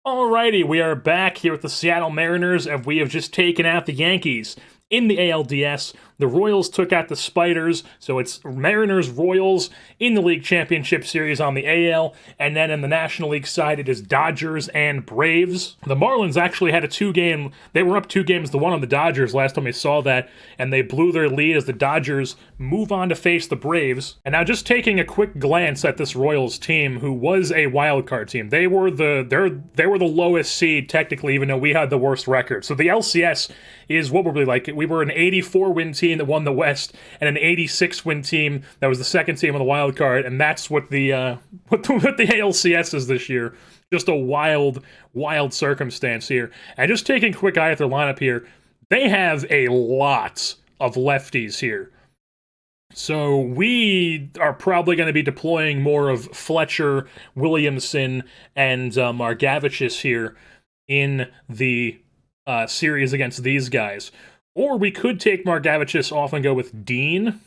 Alrighty, we are back here with the Seattle Mariners, and we have just taken out the Yankees. In the ALDS, the Royals took out the Spiders, so it's Mariners-Royals in the League Championship Series on the AL, and then in the National League side, it is Dodgers and Braves. The Marlins actually had a two-game, they were up 2-1 on the Dodgers last time we saw that, and they blew their lead as the Dodgers move on to face the Braves. And now just taking a quick glance at this Royals team, who was a wildcard team, they were the lowest seed technically, even though we had the worst record. So the LCS is what we're like. We were an 84-win team that won the West, and an 86-win team that was the second team on the wild card, and that's what the ALCS is this year. Just a wild circumstance here. And just taking a quick eye at their lineup here, they have a lot of lefties here. So we are probably going to be deploying more of Fletcher, Williamson, and Margevicius here in the series against these guys. Or we could take Margevicius off and go with Dean.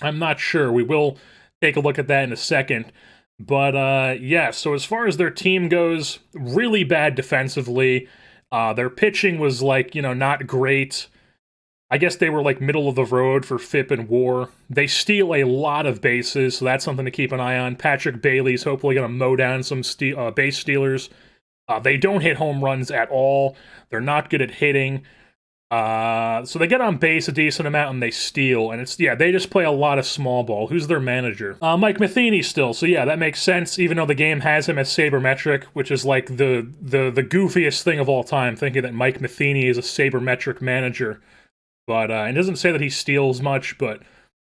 I'm not sure. We will take a look at that in a second. But yeah, so as far as their team goes, really bad defensively. Their pitching was not great. I guess they were middle of the road for FIP and WAR. They steal a lot of bases, so that's something to keep an eye on. Patrick Bailey's hopefully going to mow down some base stealers. They don't hit home runs at all. They're not good at hitting. So they get on base a decent amount and they steal. And they just play a lot of small ball. Who's their manager? Mike Matheny still. So yeah, that makes sense, even though the game has him as sabermetric, which is the goofiest thing of all time, thinking that Mike Matheny is a sabermetric manager. But it doesn't say that he steals much, but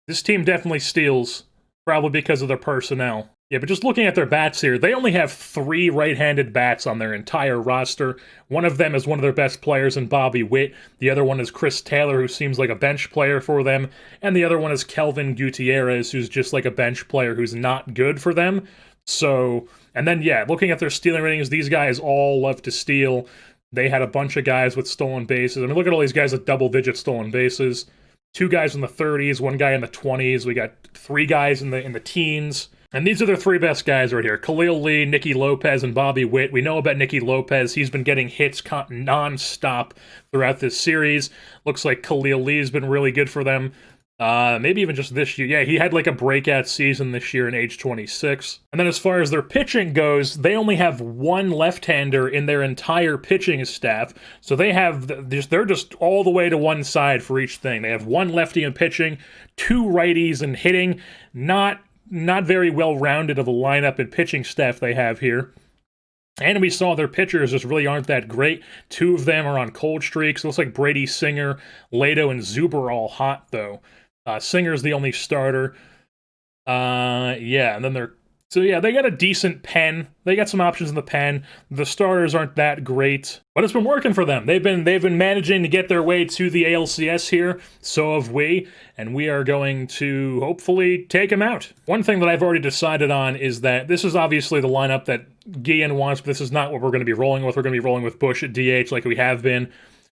this team definitely steals, probably because of their personnel. Yeah, but just looking at their bats here, they only have 3 right-handed bats on their entire roster. One of them is one of their best players in Bobby Witt. The other one is Chris Taylor, who seems like a bench player for them. And the other one is Kelvin Gutierrez, who's just like a bench player who's not good for them. So, and then, yeah, looking at their stealing ratings, these guys all love to steal. They had a bunch of guys with stolen bases. I mean, look at all these guys with double-digit stolen bases. 2 guys in the 30s, 1 guy in the 20s. We got 3 guys in the teens. And these are their 3 best guys right here. Khalil Lee, Nicky Lopez, and Bobby Witt. We know about Nicky Lopez. He's been getting hits non-stop throughout this series. Looks like Khalil Lee's been really good for them. Maybe even just this year. Yeah, he had a breakout season this year in age 26. And then as far as their pitching goes, they only have 1 left-hander in their entire pitching staff. So they're just all the way to one side for each thing. They have 1 lefty in pitching, 2 righties in hitting. Not very well-rounded of a lineup and pitching staff they have here. And we saw their pitchers just really aren't that great. 2 of them are on cold streaks. It looks like Brady Singer, Lato, and Zuber are all hot, though. Singer's the only starter. Yeah, and then they got a decent pen. They got some options in the pen. The starters aren't that great, but it's been working for them. They've been managing to get their way to the ALCS here. So have we, and we are going to hopefully take them out. One thing that I've already decided on is that this is obviously the lineup that Guillen wants, but this is not what we're going to be rolling with. We're going to be rolling with Bush at DH like we have been.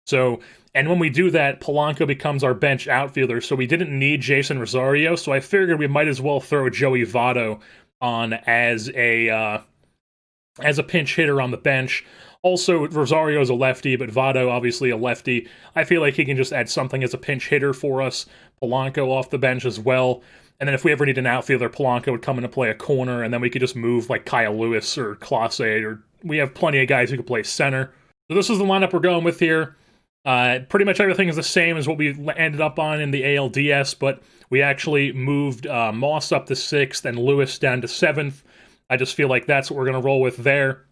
So, and when we do that, Polanco becomes our bench outfielder, so we didn't need Jason Rosario, so I figured we might as well throw Joey Votto on as a pinch hitter on the bench. Also, Rosario is a lefty, but Votto obviously a lefty. I feel like he can just add something as a pinch hitter for us. Polanco off the bench as well. And then if we ever need an outfielder, Polanco would come in to play a corner, and then we could just move Kyle Lewis or Clase, or we have plenty of guys who can play center. So this is the lineup we're going with here. Pretty much everything is the same as what we ended up on in the ALDS, but we actually moved Moss up to 6th and Lewis down to 7th. I just feel like that's what we're going to roll with there.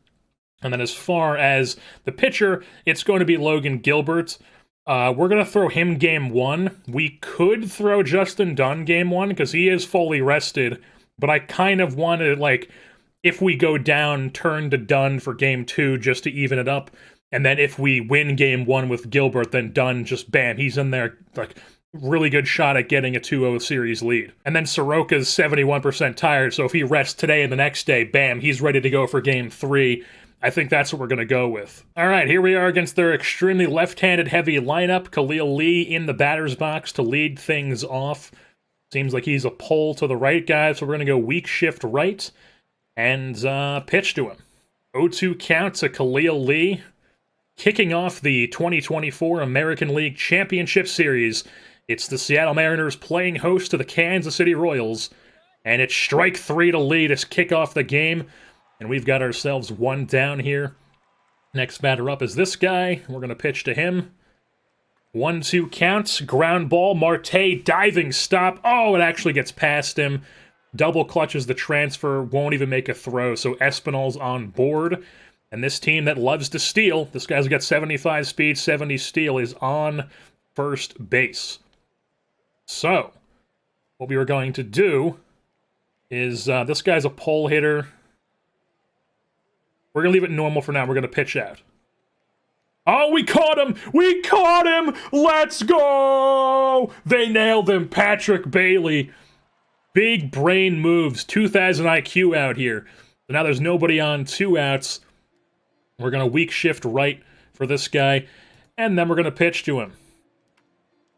And then as far as the pitcher, it's going to be Logan Gilbert. We're going to throw him game 1. We could throw Justin Dunn game 1 because he is fully rested, but I kind of wanted, if we go down, turn to Dunn for game 2 just to even it up. And then if we win game 1 with Gilbert, then Dunn just, bam, he's in there, really good shot at getting a 2-0 series lead. And then Soroka's 71% tired, so if he rests today and the next day, bam, he's ready to go for game 3. I think that's what we're going to go with. All right, here we are against their extremely left-handed heavy lineup. Khalil Lee in the batter's box to lead things off. Seems like he's a pull to the right guy, so we're going to go weak shift right and pitch to him. 0-2 count to Khalil Lee, kicking off the 2024 American League Championship Series. It's the Seattle Mariners playing host to the Kansas City Royals, and it's strike 3 to Lee to kick off the game, and we've got ourselves one down here. Next batter up is this guy. We're going to pitch to him. 1-2 count, ground ball, Marte diving stop. Oh, it actually gets past him. Double clutches the transfer, won't even make a throw, so Espinal's on board. And this team that loves to steal, this guy's got 75 speed, 70 steal, is on first base. So, what we were going to do is, this guy's a pole hitter. We're going to leave it normal for now. We're going to pitch out. Oh, we caught him! We caught him! Let's go! They nailed him. Patrick Bailey. Big brain moves. 2,000 IQ out here. So now there's nobody on, 2 outs. We're going to weak shift right for this guy. And then we're going to pitch to him.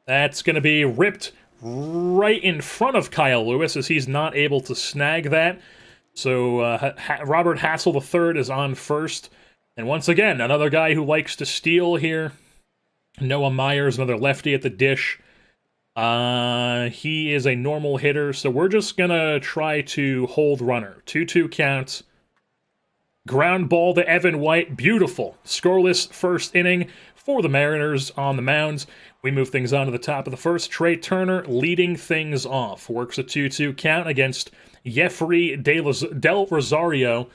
That's going to be ripped right in front of Kyle Lewis as he's not able to snag that. So Robert Hassell III is on first. And once again, another guy who likes to steal here. Noah Myers, another lefty at the dish. He is a normal hitter, so we're just going to try to hold runner. 2-2 count. Ground ball to Evan White. Beautiful. Scoreless first inning for the Mariners on the mound. We move things on to the top of the first. Trey Turner leading things off. Works a 2-2 count against Jeffrey Del Rosario,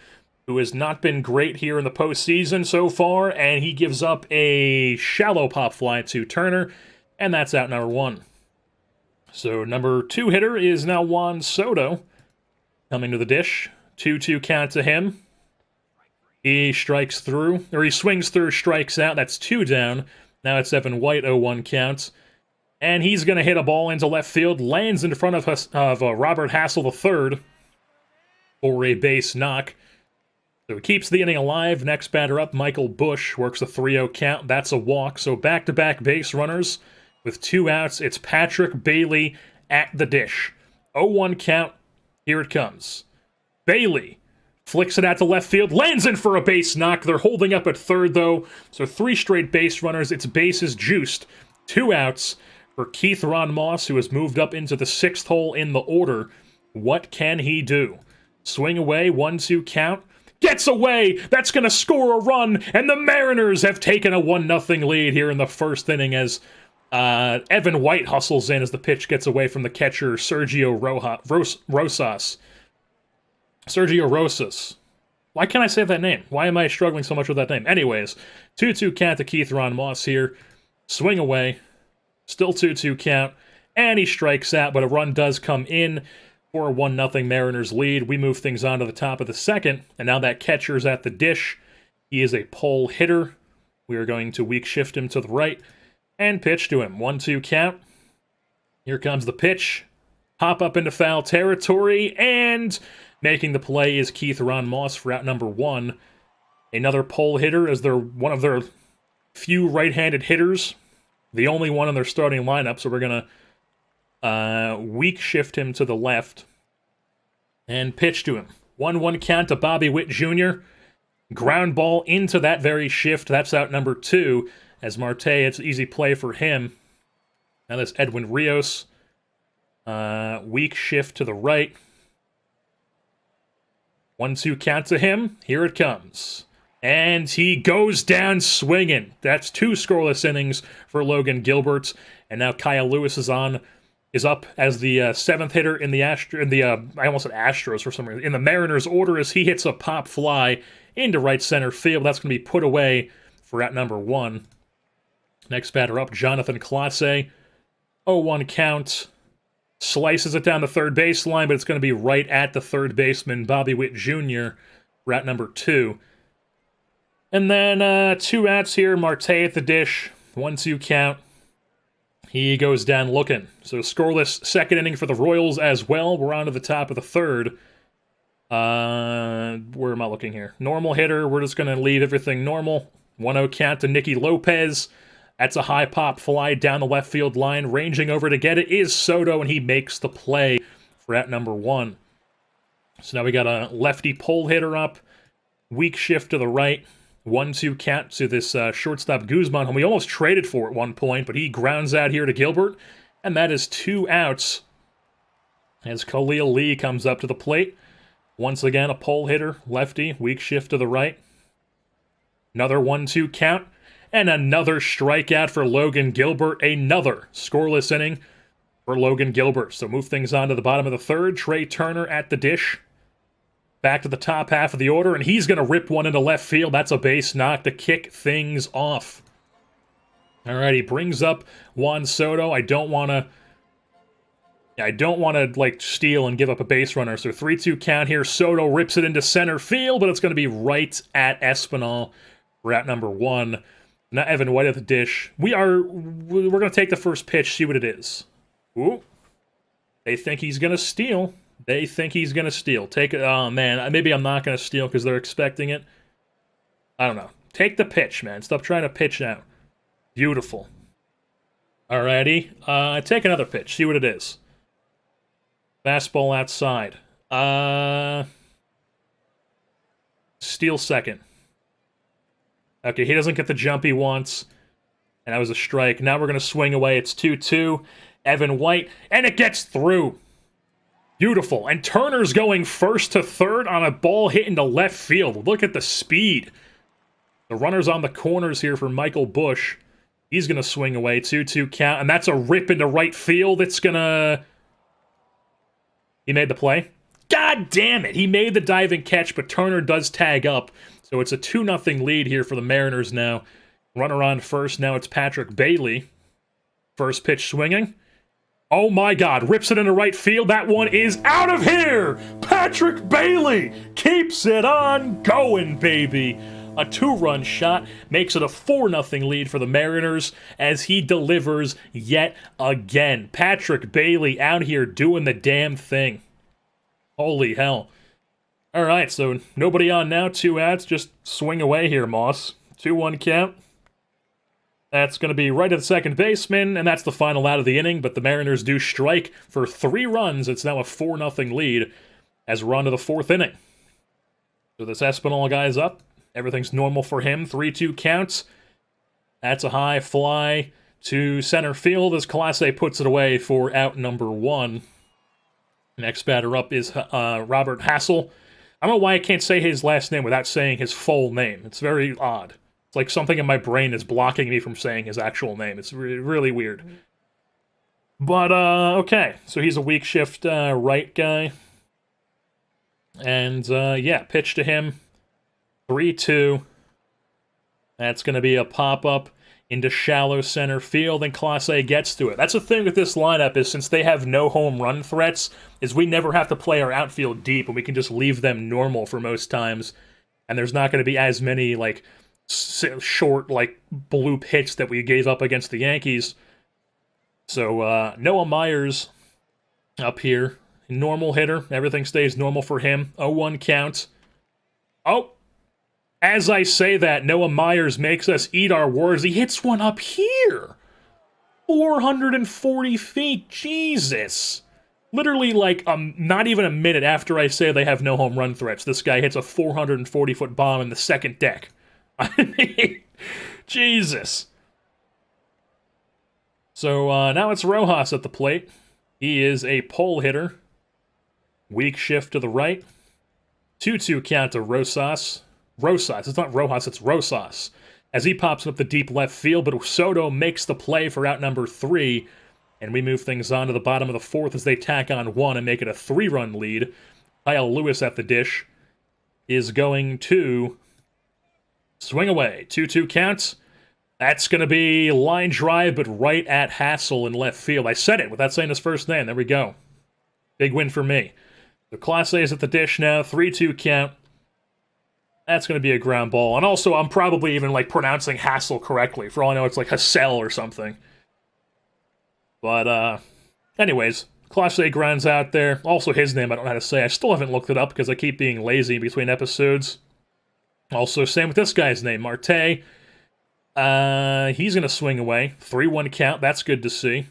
who has not been great here in the postseason so far, and he gives up a shallow pop fly to Turner, and that's out number 1. So number 2 hitter is now Juan Soto, coming to the dish. 2-2 count to him. He strikes through, or he swings through, strikes out. That's 2 down. Now it's Evan White, 0-1 count. And he's going to hit a ball into left field, lands in front of Robert Hassell III for a base knock. So he keeps the inning alive. Next batter up, Michael Bush, works a 3-0 count. That's a walk. So back-to-back base runners with 2 outs. It's Patrick Bailey at the dish. 0-1 count. Here it comes. Bailey flicks it out to left field, lands in for a base knock. They're holding up at third, though. So 3 straight base runners. It's bases juiced. 2 outs for Keith Ron Moss, who has moved up into the 6th hole in the order. What can he do? Swing away, 1-2 count. Gets away! That's going to score a run, and the Mariners have taken a 1-0 lead here in the first inning as Evan White hustles in as the pitch gets away from the catcher, Sergio Rosas. Sergio Rosas. Why can't I say that name? Why am I struggling so much with that name? Anyways, 2-2 count to Keith Ron Moss here. Swing away. Still 2-2 count. And he strikes out, but a run does come in for a 1-0 Mariners lead. We move things on to the top of the second, and now that catcher's at the dish. He is a pole hitter. We are going to weak shift him to the right and pitch to him. 1-2 count. Here comes the pitch. Hop up into foul territory, and making the play is Keith Ron Moss for out number 1. Another pole hitter as they're one of their few right-handed hitters. The only one in their starting lineup, so we're going to weak shift him to the left and pitch to him. 1-1 count to Bobby Witt Jr. Ground ball into that very shift. That's out number 2. As Marte, it's easy play for him. Now that's Edwin Rios. Weak shift to the right. 1-2 count to him. Here it comes. And he goes down swinging. That's 2 scoreless innings for Logan Gilbert. And now Kyle Lewis is up as the 7th hitter in the I almost said Astros for some reason, in the Mariners order as he hits a pop fly into right center field. That's going to be put away for at number 1. Next batter up, Jonathan Clase. 0-1 count. Slices it down the third baseline, but it's going to be right at the third baseman, Bobby Witt Jr., for at number 2. And then 2 outs here, Marte at the dish. 1-2 count. He goes down looking. So scoreless second inning for the Royals as well. We're on to the top of the third. Where am I looking here? Normal hitter. We're just going to leave everything normal. 1-0 count to Nicky Lopez. That's a high pop fly down the left field line. Ranging over to get it is Soto, and he makes the play for at number 1. So now we got a lefty pole hitter up. Weak shift to the right. 1-2 count to this shortstop Guzman, whom we almost traded for at one point, but he grounds out here to Gilbert, and that is 2 outs as Khalil Lee comes up to the plate. Once again, a pole hitter, lefty, weak shift to the right. Another 1-2 count, and another strikeout for Logan Gilbert. Another scoreless inning for Logan Gilbert. So move things on to the bottom of the third. Trey Turner at the dish. Back to the top half of the order, and he's going to rip one into left field. That's a base knock to kick things off. All right, he brings up Juan Soto. I don't want to like steal and give up a base runner. So 3-2 count here. Soto rips it into center field, but it's going to be right at Espinal. We're at number 1. Now Evan White at the dish. We're going to take the first pitch, see what it is. Ooh. They think he's going to steal. They think he's going to steal. Take it. Oh, man. Maybe I'm not going to steal because they're expecting it. I don't know. Take the pitch, man. Stop trying to pitch out. Beautiful. Alrighty. Take another pitch. See what it is. Fastball outside. Steal second. Okay, he doesn't get the jump he wants. And that was a strike. Now we're going to swing away. It's 2-2. Evan White. And it gets through. Beautiful. And Turner's going first to third on a ball hit into left field. Look at the speed. The runner's on the corners here for Michael Bush. He's going to swing away. 2-2 count. And that's a rip into right field. It's going to... He made the play. God damn it. He made the diving catch, but Turner does tag up. So it's a 2-0 lead here for the Mariners now. Runner on first. Now it's Patrick Bailey. First pitch swinging. Oh my God, rips it into right field. That one is out of here! Patrick Bailey keeps it on going, baby. A 2-run shot makes it a 4-0 lead for the Mariners as he delivers yet again. Patrick Bailey out here doing the damn thing. Holy hell. Alright, so nobody on now, 2 outs. Just swing away here, Moss. 2-1 count. That's going to be right at the second baseman, and that's the final out of the inning, but the Mariners do strike for 3 runs. It's now a 4-0 lead as we're on to the 4th inning. So this Espinal guy's up. Everything's normal for him. 3-2 counts. That's a high fly to center field as Clase puts it away for out number 1. Next batter up is Robert Hassell. I don't know why I can't say his last name without saying his full name. It's very odd. It's like something in my brain is blocking me from saying his actual name. It's really weird. But, okay. So he's a weak shift right guy. And, yeah, pitch to him. 3-2. That's going to be a pop-up into shallow center field, and Clase gets to it. That's the thing with this lineup, is since they have no home run threats, is we never have to play our outfield deep, and we can just leave them normal for most times. And there's not going to be as many, like, short, like, bloop hits that we gave up against the Yankees. So, Noah Myers up here. Normal hitter. Everything stays normal for him. 0-1 count. Oh! As I say that, Noah Myers makes us eat our words. He hits one up here! 440 feet. Jesus! Literally, like, not even a minute after I say they have no home run threats, this guy hits a 440-foot bomb in the second deck. I mean, Jesus. So, now it's Rojas at the plate. He is a pole hitter. Weak shift to the right. 2-2 count to Rosas. Rosas. It's not Rojas, it's Rosas. As he pops up the deep left field, but Soto makes the play for out number 3. And we move things on to the bottom of the 4th as they tack on 1 and make it a 3-run lead. Kyle Lewis at the dish is going to swing away. 2-2 counts. That's going to be line drive, but right at Hassell in left field. I said it without saying his first name. There we go. Big win for me. The Clase is at the dish now. 3-2 count. That's going to be a ground ball. And also, I'm probably even, like, pronouncing Hassell correctly. For all I know, it's like Hassell or something. But, anyways, Clase grounds out there. Also, his name I don't know how to say. I still haven't looked it up because I keep being lazy between episodes. Also, same with this guy's name, Marte. He's going to swing away. 3-1 count. That's good to see.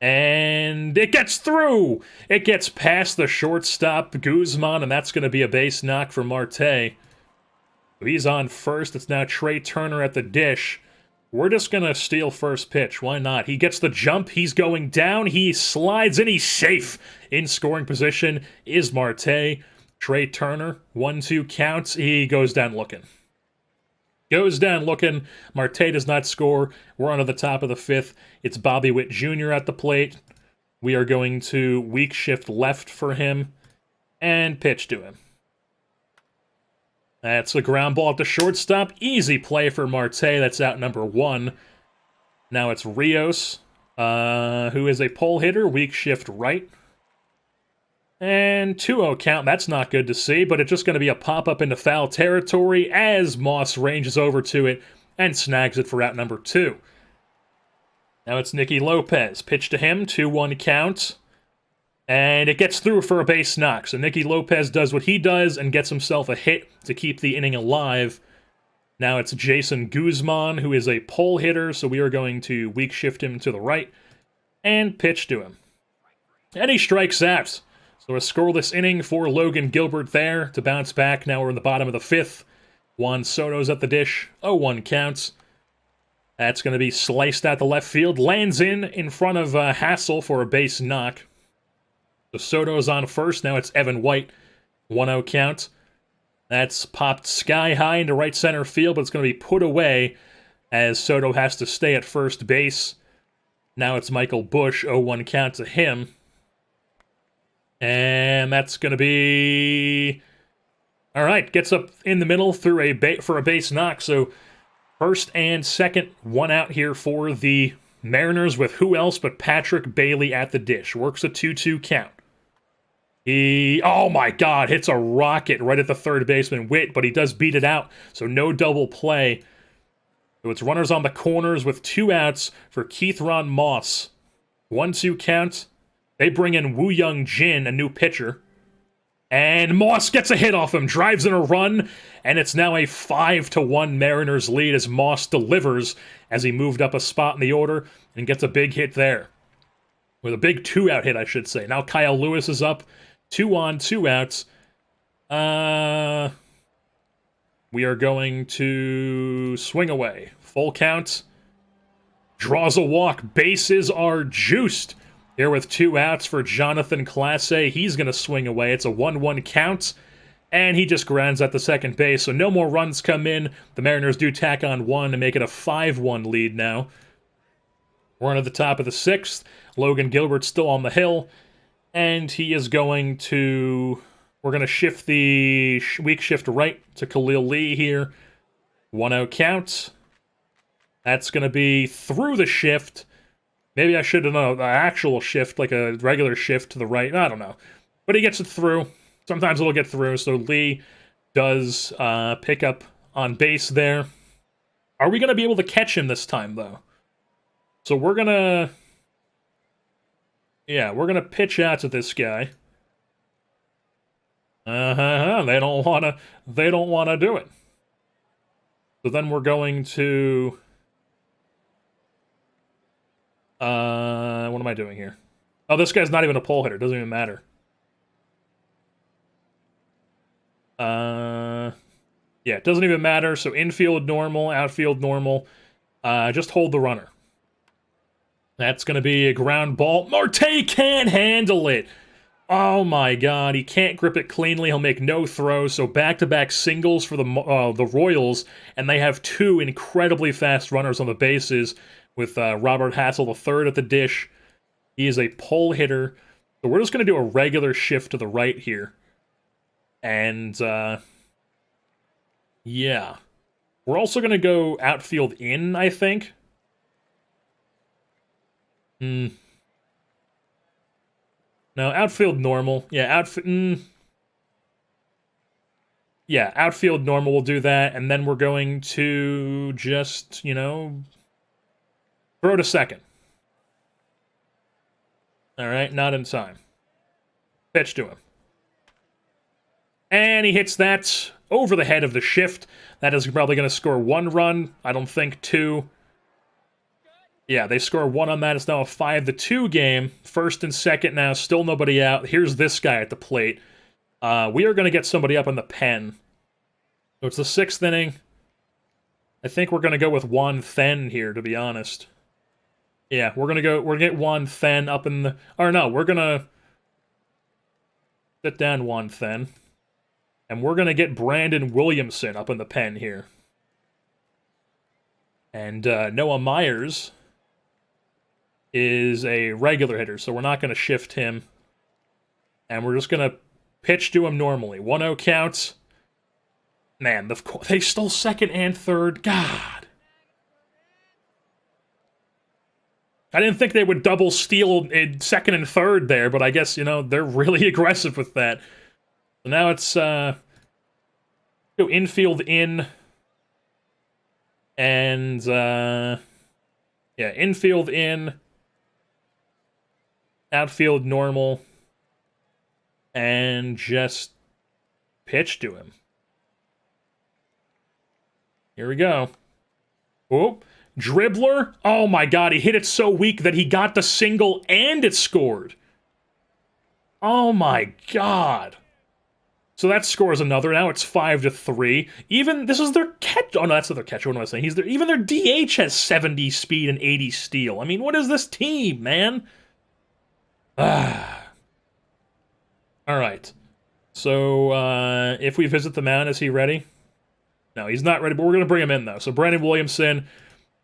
And it gets through! It gets past the shortstop, Guzman, and that's going to be a base knock for Marte. He's on first. It's now Trey Turner at the dish. We're just going to steal first pitch. Why not? He gets the jump. He's going down. He slides in. He's safe. In scoring position is Marte. Trey Turner, 1-2 counts. He goes down looking. Marte does not score. We're on to the top of the fifth. It's Bobby Witt Jr. at the plate. We are going to weak shift left for him and pitch to him. That's a ground ball at the shortstop. Easy play for Marte. That's out number one. Now it's Rios, who is a pole hitter. Weak shift right. And 2-0 count. That's not good to see, but it's just going to be a pop-up into foul territory as Moss ranges over to it and snags it for out number two. Now it's Nicky Lopez. Pitch to him. 2-1 count. And it gets through for a base knock. So Nicky Lopez does what he does and gets himself a hit to keep the inning alive. Now it's Jason Guzman, who is a pole hitter, so we are going to weak shift him to the right and pitch to him. And he strikes out. So a scoreless inning for Logan Gilbert there to bounce back. Now we're in the bottom of the fifth. Juan Soto's at the dish. 0-1 counts. That's going to be sliced out the left field. Lands in front of Hassell for a base knock. So Soto's on first. Now it's Evan White. 1-0 count. That's popped sky high into right center field, but it's going to be put away as Soto has to stay at first base. Now it's Michael Busch. 0-1 count to him. And that's going to be... All right, gets up in the middle through for a base knock. So first and second, one out here for the Mariners with who else but Patrick Bailey at the dish. Works a 2-2 count. He, oh my God, hits a rocket right at the third baseman, Witt, but he does beat it out, so no double play. So it's runners on the corners with 2 outs for Keith Ron Moss. 1-2 count. They bring in Woo Young Jin, a new pitcher. And Moss gets a hit off him, drives in a run, and it's now a 5-1 Mariners lead as Moss delivers as he moved up a spot in the order and gets a big hit there. With a big 2-out hit, I should say. Now Kyle Lewis is up. 2 on, 2 outs. We are going to swing away. Full count. Draws a walk. Bases are juiced. Here with 2 outs for Jonathan Clase. He's going to swing away. It's a 1-1 count. And he just grounds at the second base. So no more runs come in. The Mariners do tack on 1 to make it a 5-1 lead now. We're on at the top of the 6th. Logan Gilbert's still on the hill. And he is going to... We're going to shift the weak shift right to Khalil Lee here. 1-0 count. That's going to be through the shift. Maybe I should have known the actual shift, like a regular shift to the right. I don't know. But he gets it through. Sometimes it'll get through. So Lee does pick up on base there. Are we going to be able to catch him this time, though? So we're going to... Yeah, we're going to pitch out to this guy. They don't want to do it. So then we're going to... what am I doing here? Oh, this guy's not even a pole hitter. Doesn't even matter. Yeah, it doesn't even matter. So infield normal, outfield normal. Just hold the runner. That's going to be a ground ball. Marte can't handle it. Oh my God, he can't grip it cleanly. He'll make no throws. So back-to-back singles for the Royals, and they have 2 incredibly fast runners on the bases with Robert Hassell III at the dish. He is a pole hitter. So we're just going to do a regular shift to the right here. And, yeah. We're also going to go outfield in, I think. No, outfield normal. Yeah, yeah, outfield normal, we'll do that. And then we're going to just, throw to second. All right, not in time. Pitch to him. And he hits that over the head of the shift. That is probably going to score 1 run. I don't think 2. Yeah, they score 1 on that. It's now a 5-2 game. First and second now, still nobody out. Here's this guy at the plate. We are going to get somebody up in the pen. So it's the 6th inning. I think we're gonna go with Juan Then here, to be honest. Yeah, we're gonna get Juan Then up in the... Or no, we're gonna... sit down Juan Then. And we're gonna get Brandon Williamson up in the pen here. And Noah Myers is a regular hitter, so we're not gonna shift him. And we're just gonna pitch to him normally. 1-0 counts. Man, they stole 2nd and 3rd. God. I didn't think they would double steal in 2nd and 3rd there, but I guess, you know, they're really aggressive with that. So now it's, go infield in. And, yeah, infield in. Outfield normal. And just pitch to him. Here we go. Oh, dribbler. Oh my god, he hit it so weak that he got the single and it scored. Oh my god. So that scores another. Now it's 5-3. Even, this is their catch. Oh no, that's not their catcher. What am I saying? Even their DH has 70 speed and 80 steal. I mean, what is this team, man? Ah. Alright. So, if we visit the mound, is he ready? No, he's not ready, but we're going to bring him in, though. So Brandon Williamson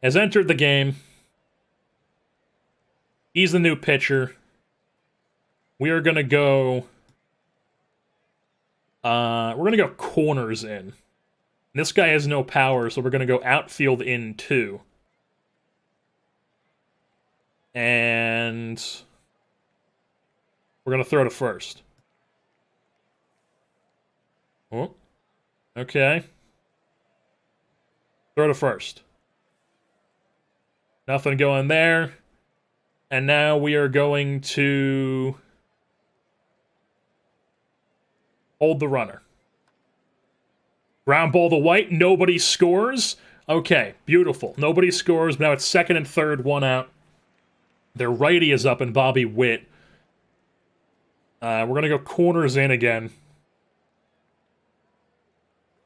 has entered the game. He's the new pitcher. We are going to go... we're going to go corners in. And this guy has no power, so we're going to go outfield in, too. And... we're going to throw to first. Oh. Okay. Throw to first. Nothing going there. And now we are going to hold the runner. Ground ball to White. Nobody scores. Okay, beautiful. Nobody scores. Now it's 2nd and 3rd, 1 out. Their righty is up and Bobby Witt. We're going to go corners in again.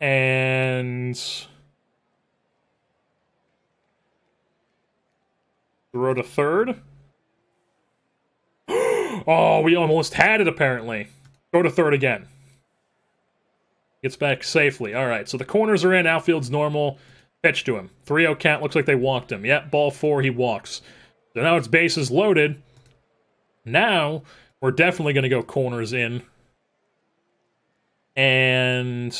And... throw to third. Oh, we almost had it, apparently. Go to third again. Gets back safely. All right, so the corners are in. Outfield's normal. Pitch to him. 3-0 count. Looks like they walked him. Yep, ball 4, he walks. So now it's bases loaded. Now, we're definitely going to go corners in. And...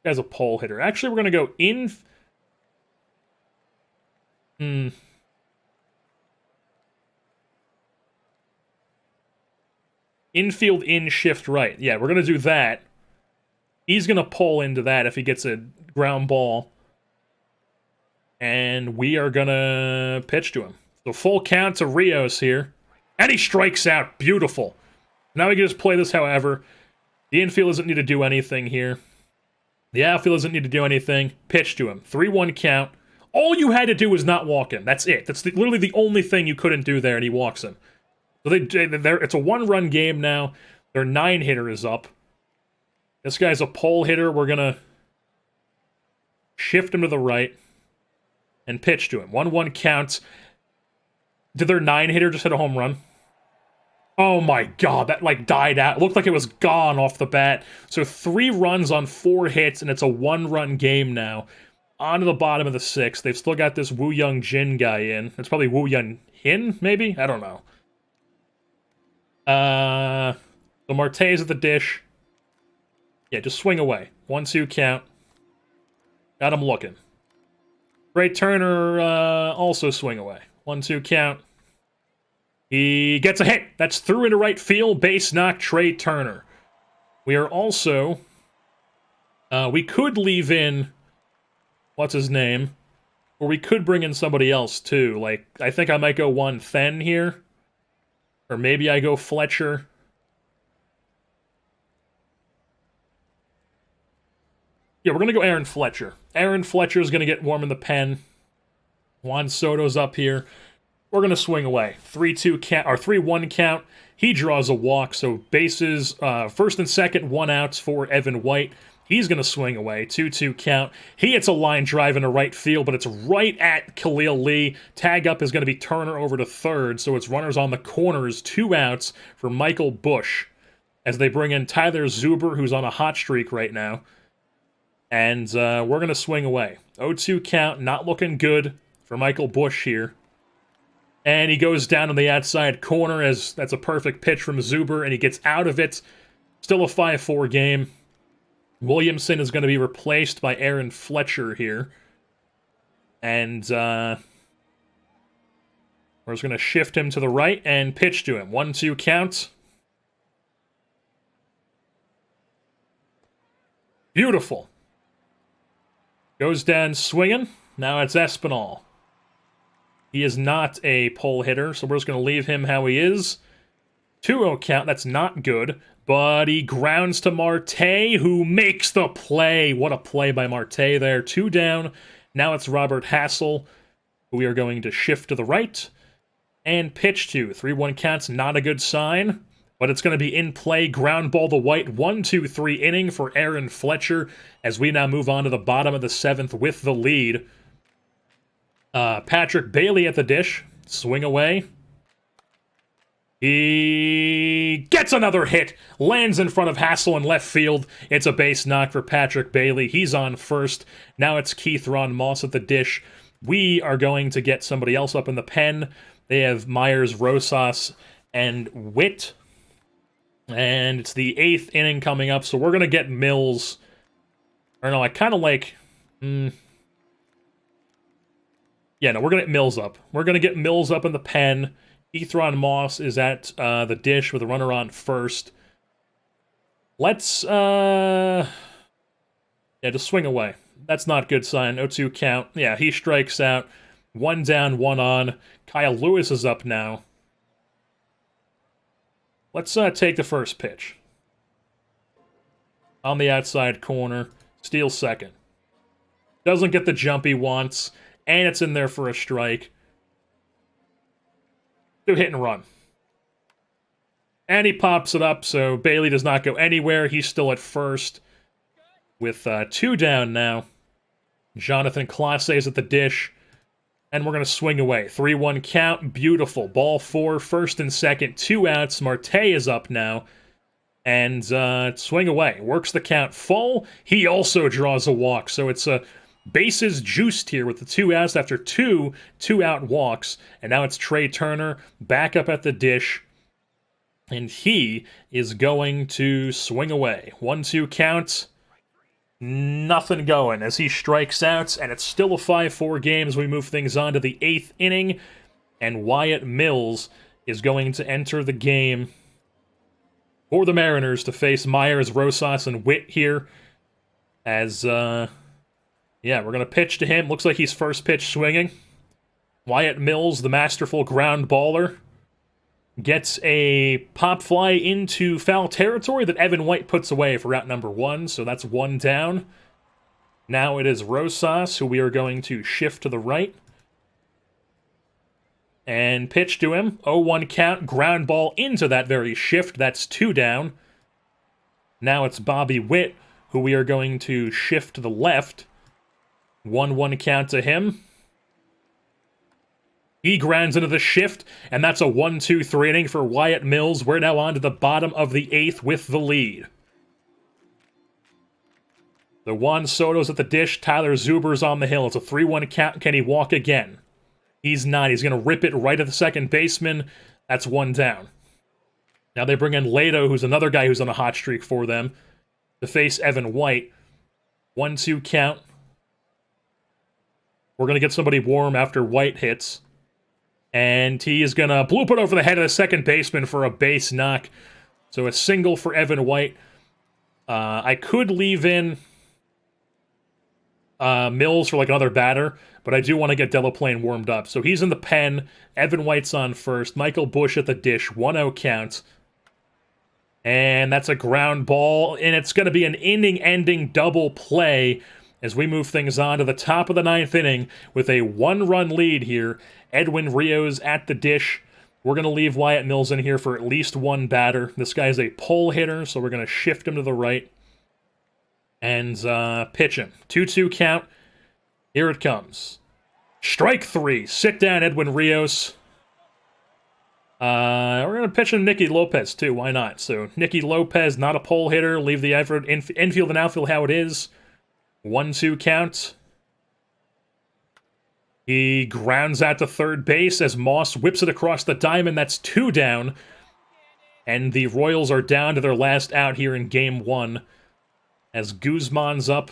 Guy's a pole hitter. Actually, we're going to go in... Infield in, shift right. Yeah, we're going to do that. He's going to pull into that if he gets a ground ball. And we are going to pitch to him. So full count to Rios here. And he strikes out. Beautiful. Now we can just play this however. The infield doesn't need to do anything here. The outfield doesn't need to do anything. Pitch to him. 3-1 count. All you had to do was not walk him. That's it. That's literally the only thing you couldn't do there, and he walks him. So it's a 1-run game now. Their 9-hitter is up. This guy's a pole hitter. We're going to shift him to the right and pitch to him. 1-1 counts. Did their 9-hitter just hit a home run? Oh my god, that like died out. It looked like it was gone off the bat. So 3 runs on 4 hits, and it's a 1-run game now. On to the bottom of the 6th. They've still got this Woo Young Jin guy in. It's probably Woo Young Hin, maybe? I don't know. So Marte's at the dish. Yeah, just swing away. 1-2 count. Got him looking. Trey Turner also swing away. 1-2 count. He gets a hit. That's through into right field. Base knock, Trey Turner. We are also... we could leave in... what's his name? Or we could bring in somebody else, too. Like, I think I might go Juan Then here. Or maybe I go Fletcher. Yeah, we're going to go Aaron Fletcher. Aaron Fletcher is going to get warm in the pen. Juan Soto's up here. we're going to swing away. 3-2 count, or 3-1 count. He draws a walk, so bases, first and second, 1 outs for Evan White. He's going to swing away. 2-2 count. He hits a line drive into right field, but it's right at Khalil Lee. Tag up is going to be Turner over to third, so it's runners on the corners, 2 outs for Michael Busch, as they bring in Tyler Zuber, who's on a hot streak right now. And we're going to swing away. 0-2 count, not looking good for Michael Busch here. And he goes down on the outside corner, as that's a perfect pitch from Zuber, and he gets out of it. Still a 5-4 game. Williamson is going to be replaced by Aaron Fletcher here. And we're just going to shift him to the right and pitch to him. 1-2 count. Beautiful. Goes down swinging. Now it's Espinal. He is not a pull hitter, so we're just going to leave him how he is. 2-0 count, that's not good. But he grounds to Marte, who makes the play. What a play by Marte there. 2 down. Now it's Robert Hassell, who we are going to shift to the right. And pitch to. 3-1 count's not a good sign. But it's going to be in play. Ground ball to White. 1-2-3 inning for Aaron Fletcher, as we now move on to the bottom of the 7th with the lead. Patrick Bailey at the dish. Swing away. He gets another hit. Lands in front of Hassell in left field. It's a base knock for Patrick Bailey. He's on first. Now it's Keith Ron Moss at the dish. We are going to get somebody else up in the pen. They have Myers, Rosas, and Witt. And it's the 8th inning coming up, so we're going to get Mills. Or no, I kind of like... Yeah, no, we're going to get Mills up. We're going to get Mills up in the pen. Ethron Moss is at the dish with a runner on first. Let's, yeah, just swing away. That's not a good sign. 0-2 count. Yeah, he strikes out. 1 down, 1 on. Kyle Lewis is up now. Let's take the first pitch. On the outside corner. Steals second. Doesn't get the jump he wants. And it's in there for a strike. Do hit and run. And he pops it up, so Bailey does not go anywhere. He's still at first with 2 down now. Jonathan Clase is at the dish. And we're going to swing away. 3-1 count. Beautiful. Ball 4, first and second. 2 outs. Marte is up now. And swing away. Works the count full. He also draws a walk. So it's a... bases juiced here with the 2 outs after 2 2-out walks. And now it's Trey Turner back up at the dish. And he is going to swing away. 1-2 count. Nothing going as he strikes out. And it's still a 5-4 game as we move things on to the 8th inning. And Wyatt Mills is going to enter the game for the Mariners to face Myers, Rosas, and Witt here. As, yeah, we're going to pitch to him. Looks like he's first pitch swinging. Wyatt Mills, the masterful ground baller, gets a pop fly into foul territory that Evan White puts away for out number 1, so that's 1 down. Now it is Rosas, who we are going to shift to the right. And pitch to him. 0-1 count, ground ball into that very shift. That's 2 down. Now it's Bobby Witt, who we are going to shift to the left. 1-1 count to him. He grounds into the shift, and that's a 1-2-3 inning for Wyatt Mills. We're now on to the bottom of the 8th with the lead. The Juan Soto's at the dish. Tyler Zuber's on the hill. It's a 3-1 count. Can he walk again? He's not. He's going to rip it right at the second baseman. That's 1 down. Now they bring in Lato, who's another guy who's on a hot streak for them, to face Evan White. 1-2 count. We're going to get somebody warm after White hits. And he is going to bloop it over the head of the second baseman for a base knock. So a single for Evan White. I could leave in Mills for like another batter, but I do want to get Delaplane warmed up. So he's in the pen. Evan White's on first. Michael Busch at the dish. 1-0 count. And that's a ground ball. And it's going to be an inning-ending double play as we move things on to the top of the 9th inning with a 1-run lead here. Edwin Rios at the dish. We're going to leave Wyatt Mills in here for at least one batter. This guy's a pull hitter, so we're going to shift him to the right and pitch him. 2-2 count. Here it comes. Strike 3. Sit down, Edwin Rios. We're going to pitch him Nicky Lopez, too. Why not? So, Nicky Lopez, not a pull hitter. Leave the effort infield and outfield how it is. 1-2 count. He grounds out to third base as Moss whips it across the diamond. That's 2 down. And the Royals are down to their last out here in Game 1. As Guzman's up,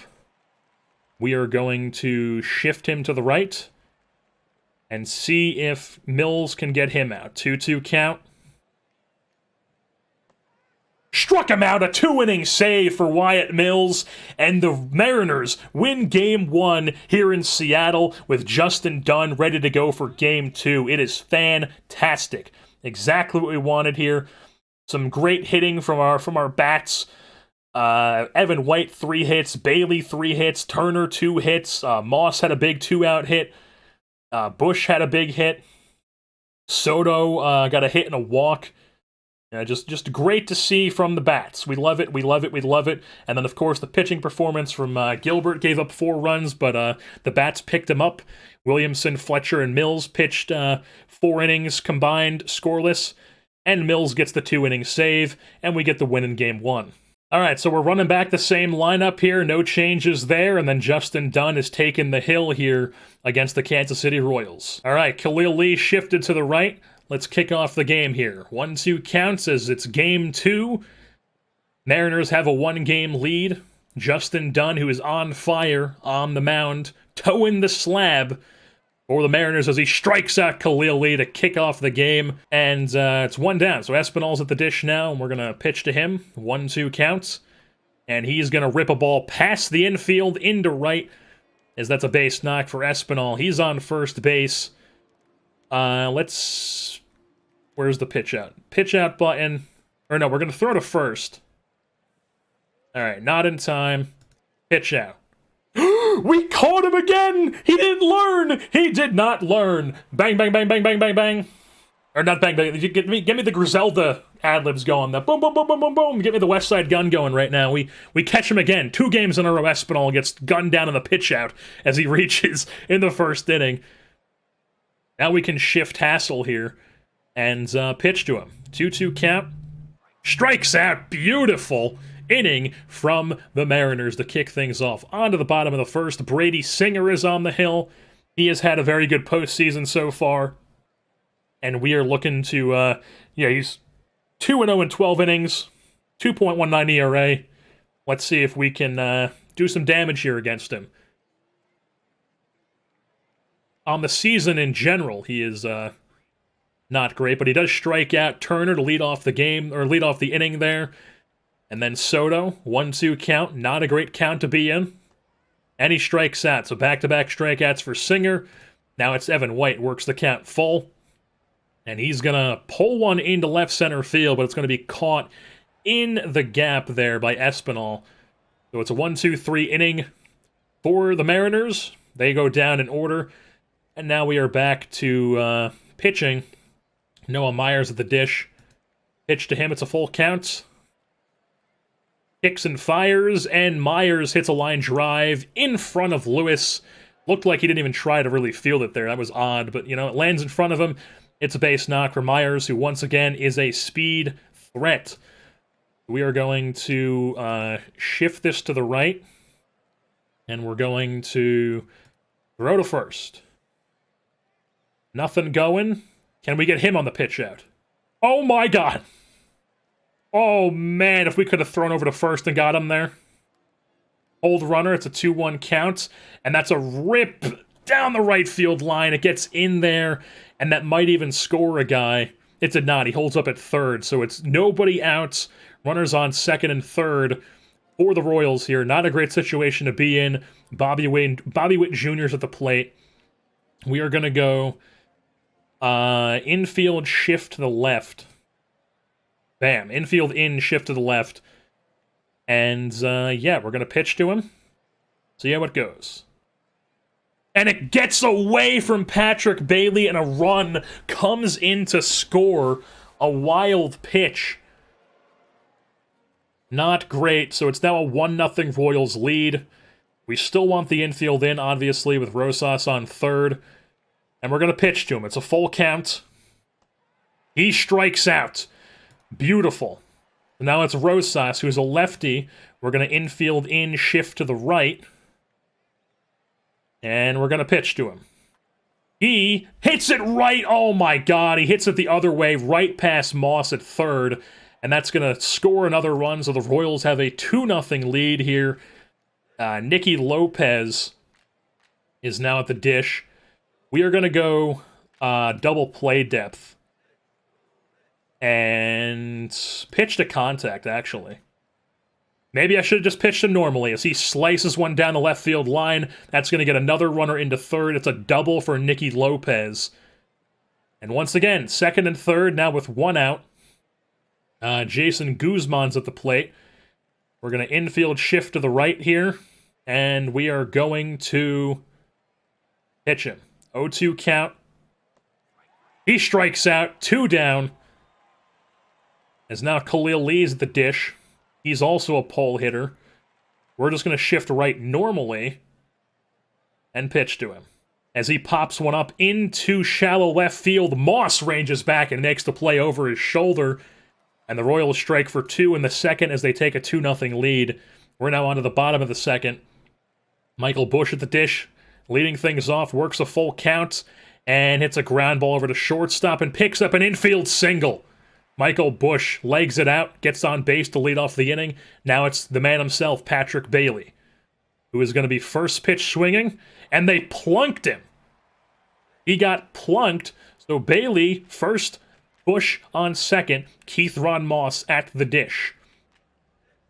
we are going to shift him to the right and see if Mills can get him out. 2-2 count. Struck him out, a 2-inning save for Wyatt Mills, and the Mariners win Game 1 here in Seattle with Justin Dunn ready to go for Game 2. It is fantastic. Exactly what we wanted here. Some great hitting from our bats. Evan White, 3 hits. Bailey, 3 hits. Turner, 2 hits. Moss had a big 2-out hit. Bush had a big hit. Soto got a hit and a walk. Just great to see from the bats. We love it, we love it, we love it. And then, of course, the pitching performance from Gilbert gave up 4 runs, but the bats picked him up. Williamson, Fletcher, and Mills pitched 4 innings combined, scoreless. And Mills gets the 2-inning save, and we get the win in Game 1. All right, so we're running back the same lineup here. No changes there. And then Justin Dunn has taken the hill here against the Kansas City Royals. All right, Khalil Lee shifted to the right. Let's kick off the game here. 1-2 counts as it's Game 2. Mariners have a 1-game lead. Justin Dunn, who is on fire on the mound, toeing the slab for the Mariners as he strikes out Khalil Lee to kick off the game. And it's 1 down. So Espinal's at the dish now, and we're going to pitch to him. 1-2 counts. And he's going to rip a ball past the infield into right, as that's a base knock for Espinal. He's on first base. Where's the pitch out? Pitch out button. Or no, we're going to throw to first. All right, not in time. Pitch out. We caught him again! He didn't learn! He did not learn! Bang, bang, bang, bang, bang, bang, bang. Or not bang, bang. Get me the Griselda ad-libs going. The boom, boom, boom, boom, boom, boom. Get me the West Side Gun going right now. We catch him again. 2 games in a row. Espinal gets gunned down in the pitch out as he reaches in the first inning. Now we can shift Hassell here and pitch to him. 2-2 count. Strikes out. Beautiful inning from the Mariners to kick things off. On to the bottom of the first. Brady Singer is on the hill. He has had a very good postseason so far. And we are looking to, he's 2-0 in 12 innings, 2.19 ERA. Let's see if we can do some damage here against him. On the season in general, he is not great, but he does strike out Turner to lead off the game, or lead off the inning there. And then Soto, 1-2 count, not a great count to be in. And he strikes out, so back-to-back strikeouts for Singer. Now it's Evan White, works the count full. And he's going to pull one into left center field, but it's going to be caught in the gap there by Espinal. So it's a 1-2-3 inning for the Mariners. They go down in order. And now we are back to pitching. Noah Myers at the dish. Pitch to him, it's a full count. Kicks and fires, and Myers hits a line drive in front of Lewis. Looked like he didn't even try to really field it there. That was odd, but, it lands in front of him. It's a base knock for Myers, who once again is a speed threat. We are going to shift this to the right, and we're going to throw to first. Nothing going. Can we get him on the pitch out? Oh my god! Oh man, if we could have thrown over to first and got him there. Hold runner, it's a 2-1 count, and that's a rip down the right field line. It gets in there, and that might even score a guy. It did not. He holds up at third, so it's nobody out. Runners on second and third for the Royals here. Not a great situation to be in. Bobby Witt Jr. is at the plate. We are going to go infield shift to the left. Bam. Infield in, shift to the left. And, we're going to pitch to him. See how it goes. And it gets away from Patrick Bailey, and a run comes in to score. A wild pitch. Not great, so it's now a 1-0 Royals lead. We still want the infield in, obviously, with Rosas on third. And we're going to pitch to him. It's a full count. He strikes out. Beautiful. Now it's Rosas, who's a lefty. We're going to infield in, shift to the right. And we're going to pitch to him. He hits it right. Oh my god, he hits it the other way, right past Moss at third. And that's going to score another run, so the Royals have a 2-0 lead here. Nicky Lopez is now at the dish. We are going to go double play depth. And pitch to contact, actually. Maybe I should have just pitched him normally, as he slices one down the left field line. That's going to get another runner into third. It's a double for Nicky Lopez. And once again, second and third, now with one out. Jason Guzman's at the plate. We're going to infield shift to the right here. And we are going to pitch him. 0-2 count. He strikes out, 2 down. As now Khalil Lee's at the dish. He's also a pole hitter. We're just going to shift right normally and pitch to him. As he pops one up into shallow left field, Moss ranges back and makes the play over his shoulder. And the Royals strike for 2 in the second as they take a 2-0 lead. We're now on to the bottom of the second. Michael Bush at the dish, leading things off, works a full count, and hits a ground ball over to shortstop and picks up an infield single. Michael Bush legs it out, gets on base to lead off the inning. Now it's the man himself, Patrick Bailey, who is going to be first pitch swinging, and they plunked him. He got plunked, so Bailey first, Bush on second, Keith Ron Moss at the dish.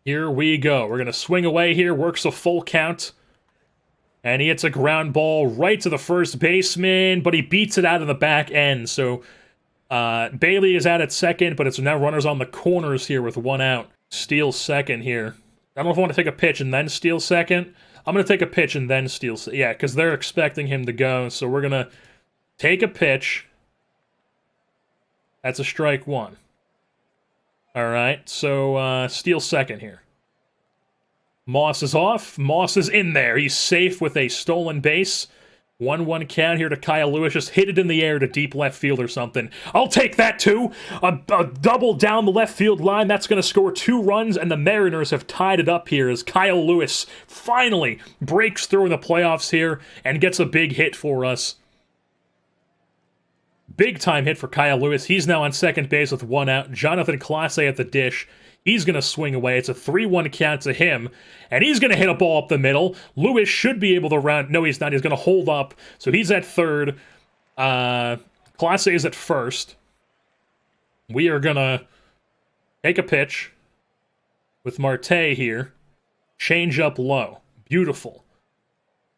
Here we go. We're going to swing away here, works a full count, and he hits a ground ball right to the first baseman, but he beats it out of the back end, so Bailey is out at second, but it's now runners on the corners here with 1 out. Steals second here. I don't know if I want to take a pitch and then steal second. I'm going to take a pitch and then steal second. Yeah, because they're expecting him to go, so we're going to take a pitch. That's a strike 1. All right, so steal second here. Moss is off. Moss is in there. He's safe with a stolen base. 1-1 count here to Kyle Lewis. Just hit it in the air to deep left field or something. I'll take that too. A double down the left field line. That's going to score 2 runs, and the Mariners have tied it up here as Kyle Lewis finally breaks through in the playoffs here and gets a big hit for us. Big time hit for Kyle Lewis. He's now on second base with 1 out. Jonathan Clase at the dish. He's going to swing away. It's a 3-1 count to him. And he's going to hit a ball up the middle. Lewis should be able to round. No, he's not. He's going to hold up. So he's at third. Clase is at first. We are going to take a pitch with Marte here. Change up low. Beautiful.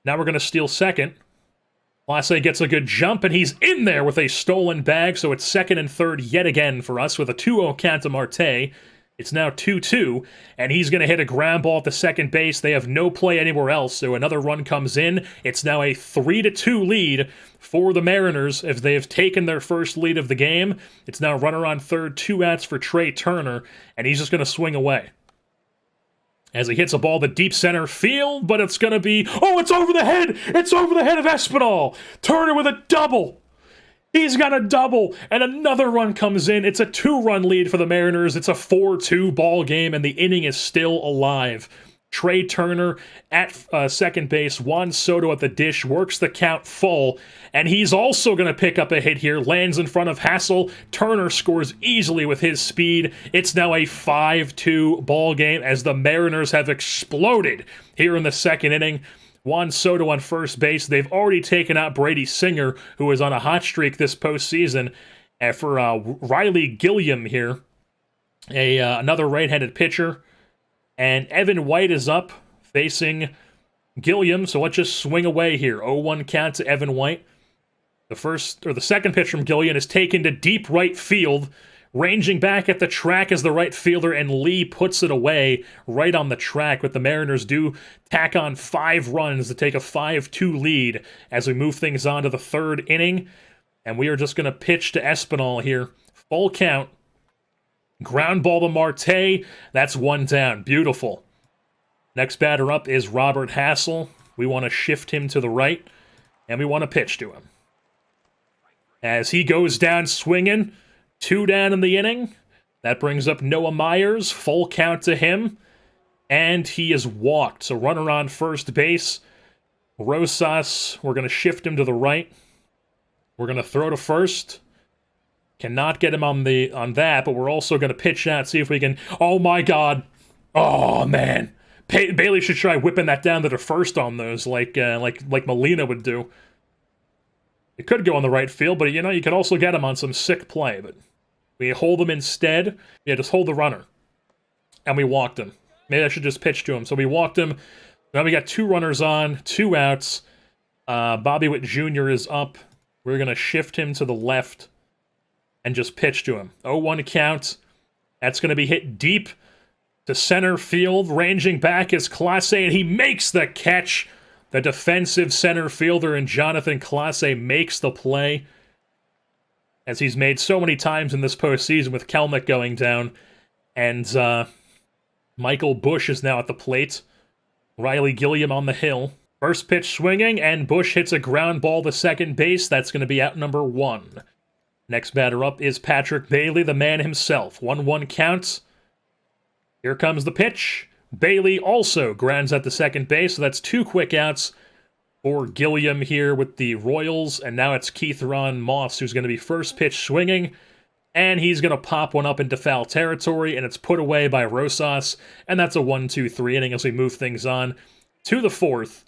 Now we're going to steal second. Clase gets a good jump, and he's in there with a stolen bag. So it's second and third yet again for us with a 2-0 count to Marte. It's now 2-2, and he's going to hit a ground ball at the second base. They have no play anywhere else, so another run comes in. It's now a 3-2 lead for the Mariners as they have taken their first lead of the game. It's now runner on third, 2 outs for Trey Turner, and he's just going to swing away. As he hits a ball to deep center field, but it's going to be... Oh, it's over the head! It's over the head of Espinal! Turner with a double! He's got a double, and another run comes in. It's a 2-run lead for the Mariners. It's a 4-2 ball game, and the inning is still alive. Trey Turner at second base. Juan Soto at the dish. Works the count full, and he's also going to pick up a hit here. Lands in front of Hassell. Turner scores easily with his speed. It's now a 5-2 ball game as the Mariners have exploded here in the second inning. Juan Soto on first base. They've already taken out Brady Singer, who is on a hot streak this postseason. And for Riley Gilliam here, another right-handed pitcher. And Evan White is up facing Gilliam, so let's just swing away here. 0-1 count to Evan White. The second pitch from Gilliam is taken to deep right field. Ranging back at the track as the right fielder, and Lee puts it away right on the track, but the Mariners do tack on 5 runs to take a 5-2 lead as we move things on to the 3rd inning. And we are just going to pitch to Espinal here. Full count. Ground ball to Marte. That's 1 down. Beautiful. Next batter up is Robert Hassell. We want to shift him to the right, and we want to pitch to him. As he goes down swinging, 2 down in the inning. That brings up Noah Myers. Full count to him. And he is walked. So runner on first base. Rosas, we're going to shift him to the right. We're going to throw to first. Cannot get him on that, but we're also going to pitch out, see if we can... Oh my god. Oh man. Bailey should try whipping that down to the first on those, like Molina would do. It could go on the right field, but you know, you could also get him on some sick play, but we hold him instead. Yeah, just hold the runner. And we walked him. Maybe I should just pitch to him. So we walked him. Now we got 2 runners on, 2 outs. Bobby Witt Jr. is up. We're going to shift him to the left and just pitch to him. 0-1 count. That's going to be hit deep to center field. Ranging back is Clase, and he makes the catch. The defensive center fielder and Jonathan Clase makes the play, as he's made so many times in this postseason with Kelnick going down. And Michael Bush is now at the plate. Riley Gilliam on the hill. First pitch swinging, and Bush hits a ground ball to second base. That's going to be out number 1. Next batter up is Patrick Bailey, the man himself. 1-1 counts. Here comes the pitch. Bailey also grounds at the second base, so that's 2 quick outs for Gilliam here with the Royals. And now it's Keith Ron Moss who's going to be first pitch swinging. And he's going to pop one up into foul territory, and it's put away by Rosas. And that's a 1-2-3 inning as we move things on to the 4th.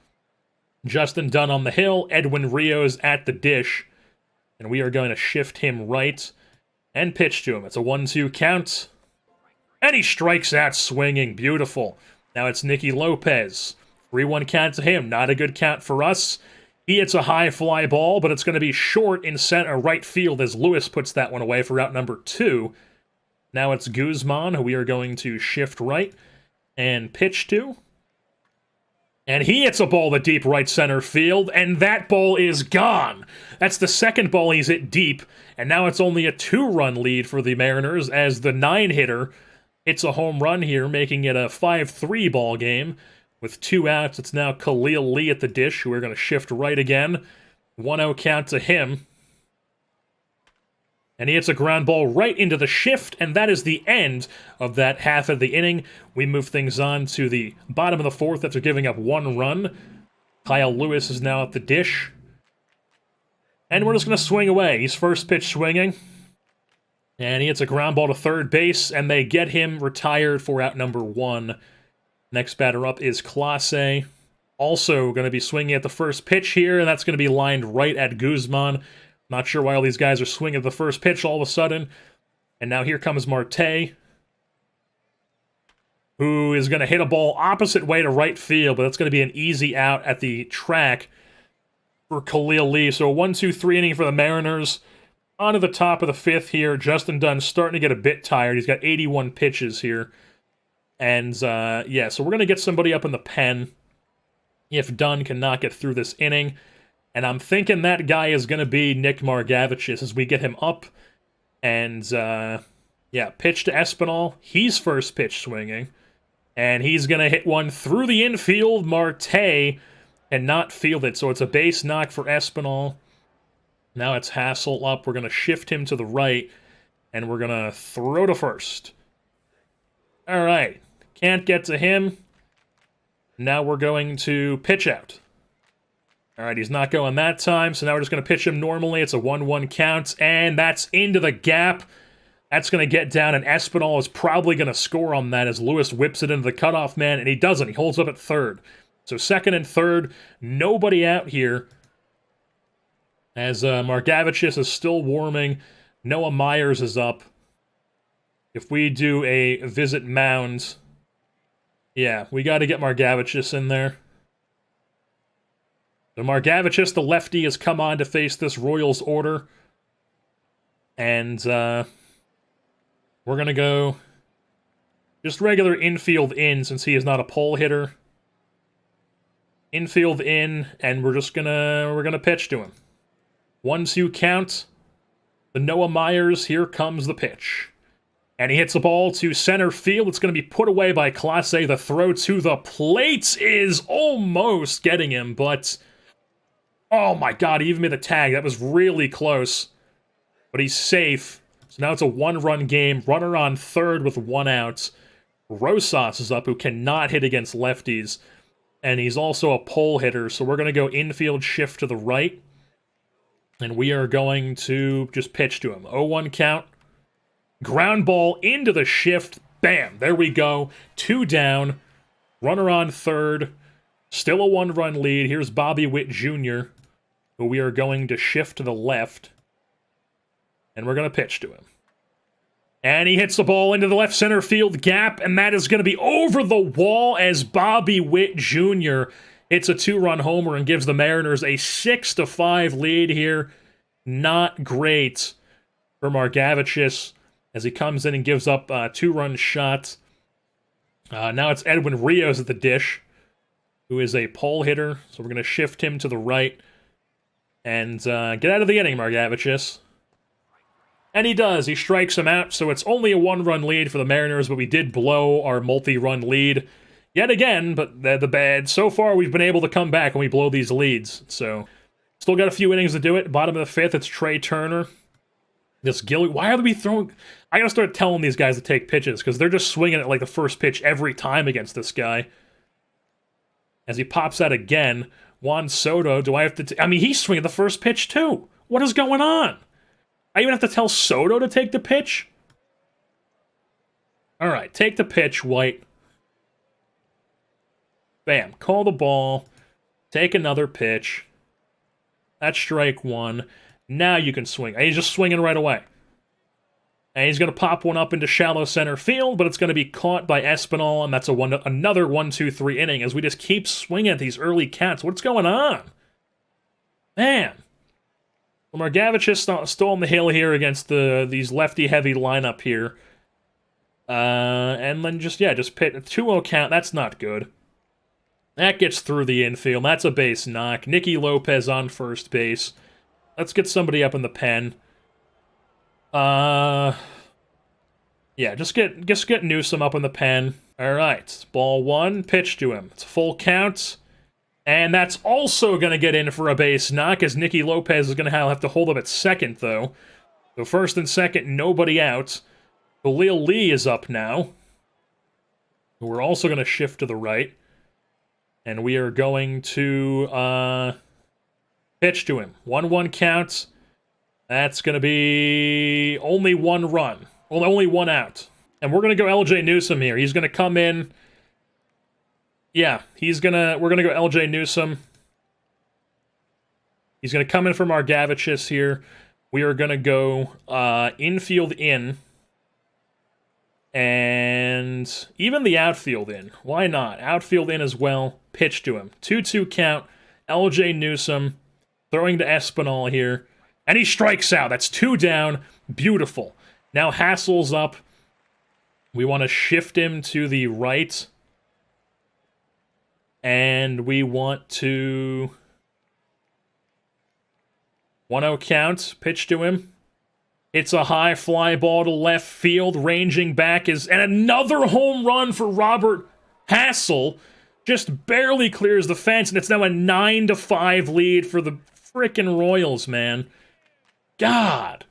Justin Dunn on the hill, Edwin Rios at the dish. And we are going to shift him right and pitch to him. It's a 1-2 count. And he strikes out swinging. Beautiful. Now it's Nicky Lopez. 3-1 count to him. Not a good count for us. He hits a high fly ball, but it's going to be short in center right field as Lewis puts that one away for out number 2. Now it's Guzman, who we are going to shift right and pitch to. And he hits a ball to deep right center field, and that ball is gone. That's the 2nd ball he's hit deep, and now it's only a 2-run lead for the Mariners as the 9-hitter hits a home run here, making it a 5-3 ball game. With 2 outs, it's now Khalil Lee at the dish, who we're going to shift right again. 1-0 count to him. And he hits a ground ball right into the shift, and that is the end of that half of the inning. We move things on to the bottom of the 4th after giving up 1 run. Kyle Lewis is now at the dish. And we're just going to swing away. He's first pitch swinging. And he hits a ground ball to third base, and they get him retired for out number 1. Next batter up is Clase. Also going to be swinging at the first pitch here, and that's going to be lined right at Guzman. Not sure why all these guys are swinging at the first pitch all of a sudden. And now here comes Marte, who is going to hit a ball opposite way to right field, but that's going to be an easy out at the track for Khalil Lee. So a 1-2-3 inning for the Mariners. On to the top of the 5th here. Justin Dunn's starting to get a bit tired. He's got 81 pitches here. And, yeah, so we're going to get somebody up in the pen if Dunn cannot get through this inning. And I'm thinking that guy is going to be Nick Margevicius as we get him up. And, yeah, pitch to Espinal. He's first pitch swinging. And he's going to hit one through the infield, Marte, and not field it. So it's a base knock for Espinal. Now it's Hassell up. We're going to shift him to the right. And we're going to throw to first. All right. Can't get to him. Now we're going to pitch out. All right, he's not going that time, so now we're just going to pitch him normally. It's a 1-1 count, and that's into the gap. That's going to get down, and Espinal is probably going to score on that as Lewis whips it into the cutoff man, and he doesn't. He holds up at third. So 2nd and 3rd, nobody out here as Margevicius is still warming. Noah Myers is up. If we do a visit mound, yeah, we got to get Margevicius in there. So Margevicius, the lefty, has come on to face this Royals order. And, We're going to go just regular infield in since he is not a pole hitter. Infield in, and we're gonna pitch to him. 1-2 count. The Noah Myers, here comes the pitch. And he hits the ball to center field. It's going to be put away by Clase. The throw to the plate is almost getting him, but... oh my god, he even made the tag. That was really close. But he's safe. So now it's a one-run game. Runner on third with 1 out. Rosas is up, who cannot hit against lefties. And he's also a pole hitter, so we're going to go infield shift to the right. And we are going to just pitch to him. 0-1 count. Ground ball into the shift. Bam! There we go. 2 down. Runner on third. Still a 1-run lead. Here's Bobby Witt Jr., who we are going to shift to the left. And we're going to pitch to him. And he hits the ball into the left center field gap, and that is going to be over the wall as Bobby Witt Jr. hits a 2-run homer and gives the Mariners a 6-5 lead here. Not great for Margevicius as he comes in and gives up a 2-run shot. Now it's Edwin Rios at the dish, who is a pole hitter, so we're going to shift him to the right. And get out of the inning, Margevicius. And he does. He strikes him out, so it's only a 1-run lead for the Mariners, but we did blow our multi-run lead yet again, but the bad. So far, we've been able to come back when we blow these leads, so still got a few innings to do it. Bottom of the 5th, it's Trey Turner. This Gilly, why are we throwing... I gotta start telling these guys to take pitches, because they're just swinging at like the first pitch every time against this guy. As he pops out again, Juan Soto, do I have to... I mean, he's swinging the first pitch, too. What is going on? I even have to tell Soto to take the pitch? Alright, take the pitch, White. Bam, call the ball. Take another pitch. That's strike 1. Now you can swing. And he's just swinging right away. And he's going to pop one up into shallow center field, but it's going to be caught by Espinal, and that's another 1-2-3 inning as we just keep swinging at these early counts. What's going on? Man. Well, Margevicius still on the hill here against these lefty-heavy lineup here. And then just pit a 2-0 count. That's not good. That gets through the infield. That's a base knock. Nicky Lopez on first base. Let's get somebody up in the pen. Yeah, just get Newsom up in the pen. All right, ball 1, pitch to him. It's a full count. And that's also going to get in for a base knock, as Nicky Lopez is going to have to hold up at second, though. So first and second, nobody out. Khalil Lee is up now. We're also going to shift to the right. And we are going to pitch to him. 1-1 count. That's going to be only 1 run. Well, only 1 out. And we're going to go LJ Newsom here. He's going to come in. Yeah, we're going to go LJ Newsom. He's going to come in from Margevicius here. We are going to go infield in. And even the outfield in. Why not? Outfield in as well. Pitch to him. 2-2 count. LJ Newsom throwing to Espinal here. And he strikes out. That's 2 down. Beautiful. Now Hassell's up. We want to shift him to the right. And we want to... 1-0 count. Pitch to him. It's a high fly ball to left field. Ranging back is... And another home run for Robert Hassell. Just barely clears the fence. And it's now a 9-5 lead for the frickin' Royals, man. God.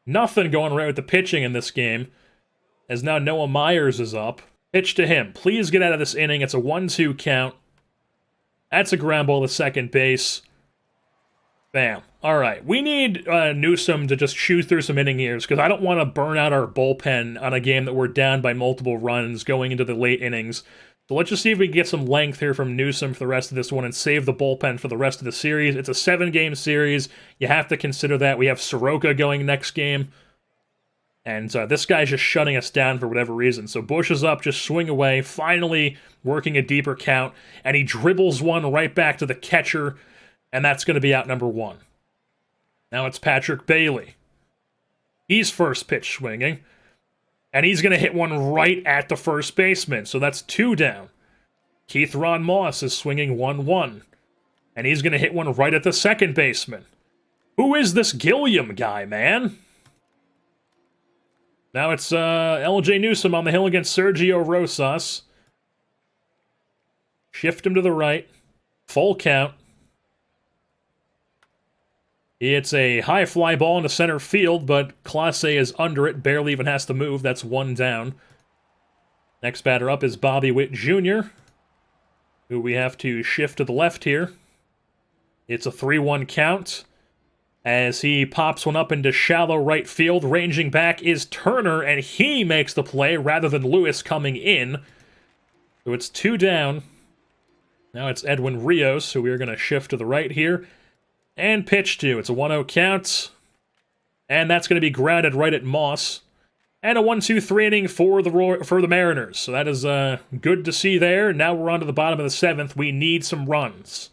Nothing going right with the pitching in this game. As now Noah Myers is up. Pitch to him. Please get out of this inning. It's a 1-2 count. That's a ground ball to second base. Bam. Alright, we need Newsom to just chew through some inning years, because I don't want to burn out our bullpen on a game that we're down by multiple runs going into the late innings. So let's just see if we can get some length here from Newsom for the rest of this one and save the bullpen for the rest of the series. It's a 7-game series. You have to consider that. We have Soroka going next game. And this guy's just shutting us down for whatever reason. So Bush is up, just swing away, finally working a deeper count, and he dribbles one right back to the catcher, and that's going to be out number 1. Now it's Patrick Bailey. He's first pitch swinging. And he's going to hit one right at the first baseman. So that's 2 down. Keith Ron Moss is swinging 1-1. And he's going to hit one right at the second baseman. Who is this Gilliam guy, man? Now it's LJ Newsome on the hill against Sergio Rosas. Shift him to the right. Full count. It's a high fly ball into center field, but Clase is under it. Barely even has to move. That's 1 down. Next batter up is Bobby Witt Jr., who we have to shift to the left here. It's a 3-1 count. As he pops one up into shallow right field, ranging back is Turner, and he makes the play rather than Lewis coming in. So it's 2 down. Now it's Edwin Rios, who we are going to shift to the right here. And pitch to. It's a 1-0 count. And that's going to be grounded right at Moss. And a 1-2-3 inning for the Mariners. So that is good to see there. Now we're on to the bottom of the 7th. We need some runs.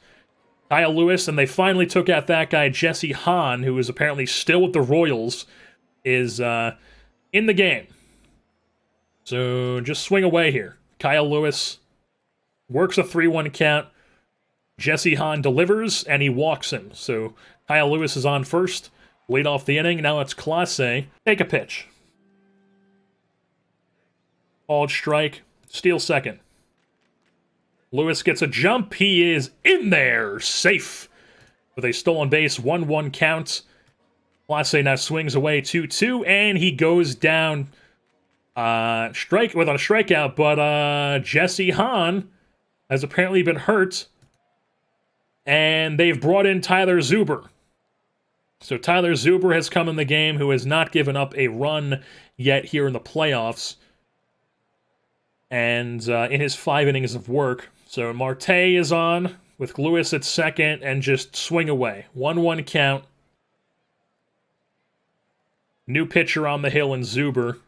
Kyle Lewis, and they finally took out that guy, Jesse Hahn, who is apparently still with the Royals, is in the game. So just swing away here. Kyle Lewis works a 3-1 count. Jesse Hahn delivers, and he walks him. So Kyle Lewis is on first. Lead off the inning. Now it's Clase. Take a pitch. Called strike. Steal second. Lewis gets a jump. He is in there. Safe. With a stolen base. 1-1 count. Clase now swings away 2-2, and he goes down without a strikeout, but Jesse Hahn has apparently been hurt, and they've brought in Tyler Zuber. So Tyler Zuber has come in the game, who has not given up a run yet here in the playoffs, and in his 5 innings of work. So Marte is on with Lewis at second, and just swing away. 1-1 count. New pitcher on the hill in Zuber.